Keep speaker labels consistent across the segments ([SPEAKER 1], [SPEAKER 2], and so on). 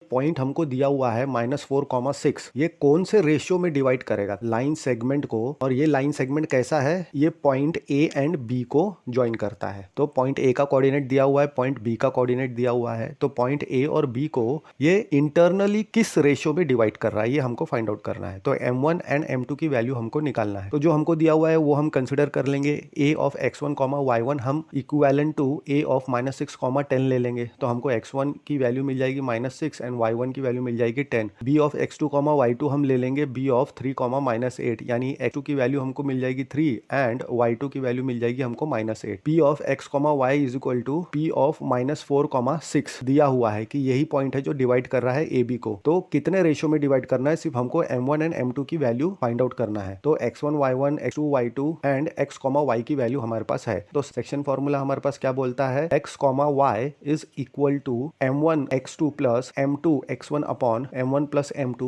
[SPEAKER 1] Point हमको दिया हुआ है -4,6, ये कौन से रेशियो में डिवाइड करेगा लाइन सेगमेंट को, और ये लाइन सेगमेंट कैसा है, ये पॉइंट ए एंड बी को ज्वाइन करता है। तो पॉइंट ए का कोऑर्डिनेट दिया हुआ है, पॉइंट बी का कोऑर्डिनेट दिया हुआ है, तो पॉइंट ए और बी को ये इंटरनली किस रेशियो में डिवाइड कर रहा है ये हमको फाइंड आउट करना है। तो m1 एंड m2 की वैल्यू हमको निकालना है। तो जो हमको दिया हुआ है वो हम कंसिडर कर लेंगे, a ऑफ x1, y1 हम इक्विवेलेंट टू a ऑफ -6, 10 ले लेंगे। तो हमको x1 की वैल्यू मिल जाएगी -6 एंड y1 की वैल्यू मिल जाएगी 10। b ऑफ x2, y2 हम ले लेंगे b ऑफ 3, -8, यानी x2 की वैल्यू हमको मिल जाएगी 3 एंड y2 की वैल्यू मिल जाएगी हमको -8। p of x, y is equal to p of -4,6 दिया हुआ है कि यही पॉइंट है जो डिवाइड कर रहा है ए बी को। तो कितने रेशियो में डिवाइड करना है, सिर्फ हमको m1 एंड m2 की वैल्यू फाइंड आउट करना है। तो x1, y1, x2, y2 and x, y की वैल्यू हमारे पास है। तो सेक्शन फॉर्मूला हमारे पास क्या बोलता है, x, y is equal to m1 x2 plus m2 x1 upon m1 plus m2,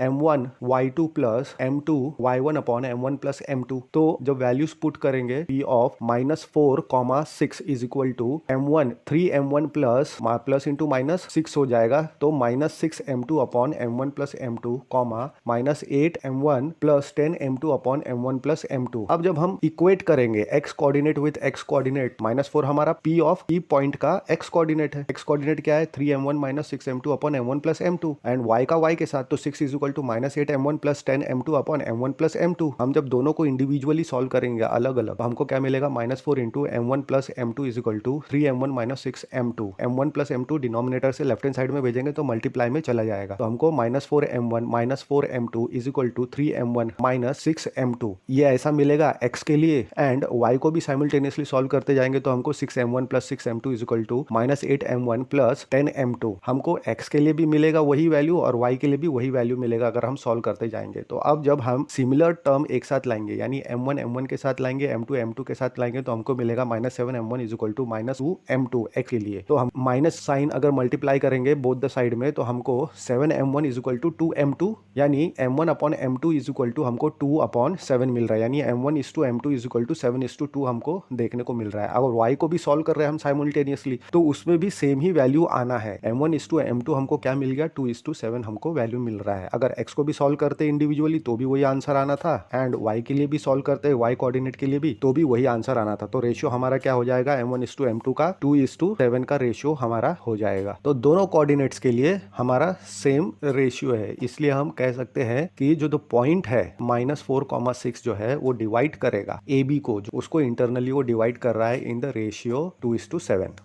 [SPEAKER 1] m1 y2 plus m2 y1 upon m1 plus m2। तो जब वैल्यूज पुट करेंगे p of -4,6 is equal to m1 3m1 plus into -6 हो जाएगा, तो -6m2 upon m1 plus m2, -8m1 plus 10m2 upon m1 plus m2। अब जब हम equate करेंगे x coordinate with x coordinate, -4 हमारा p ऑफ p पॉइंट का x coordinate है। x कोऑर्डिनेट क्या है, 3m1 minus 6m2 upon m1 plus m2 and y का y के साथ, तो 6 is equal to -8m1 plus 10m2 upon m1 plus m2। हम जब दोनों को इंडिविजुअली सॉल्व करेंगे अलग अलग, तो हमको क्या मिलेगा, -4 into m1 plus m2 is equal to 3m1 minus 6m2। m1 plus m2 denominator से लेफ्ट हैंड साइड में भेजेंगे तो मल्टीप्लाई में चला जाएगा। तो हमको -4m1 minus 4m2 is equal to 3m1 minus 6m2 ये ऐसा मिलेगा x के लिए, एंड y को भी साइमल्टेनियसली सॉल्व करते जाएंगे तो हमको 6m1 plus 6m2 is equal to -8m1 plus 10m2। हमको x के लिए भी मिलेगा वही वैल्यू और y के लिए भी वही वैल्यू मिलेगा अगर हम सॉल्व करते जाएंगे। तो अब जब हम सिमिलर टर्म एक साथ लाएंगे, यानी m1 m1 के साथ लाएंगे, m2 m2 के साथ लाएंगे, तो हमको मिलेगा -7m1 is equal to -2m2 x के लिए। तो हम माइनस साइन अगर मल्टीप्लाई करेंगे बोथ द साइड में, तो हमको 7m1 is equal to 2m2, यानी m1 upon m2 is equal to हमको 2/7 मिल रहा है, यानी m1 is to m2 is equal to 7:2 हमको देखने को मिल रहा है। अगर y को भी सॉल्व कर रहे हैं हम साइमल्टेनियसली, तो उसमें भी सेम ही वैल्यू आना है। m1 इज टू m2 हमको क्या मिल गया, 2:7 हमको वैल्यू मिल रहा है। अगर x को भी सॉल्व करते इंडिविजुअली तो भी वही आंसर आना था, एंड y के लिए भी सॉल्व करते y कोऑर्डिनेट के लिए भी तो भी वही आंसर आना था। तो रेशियो हमारा क्या हो जाएगा, m1 इज टू m2 का 2:7 का रेशियो हमारा हो जाएगा। तो दोनों कोऑर्डिनेट्स के लिए हमारा सेम रेशियो है, इसलिए हम कह सकते हैं कि जो पॉइंट है -4,6 जो है वो डिवाइड करेगा ए बी को, जो उसको इंटरनली वो डिवाइड कर रहा है इन द रेशियो 2:7।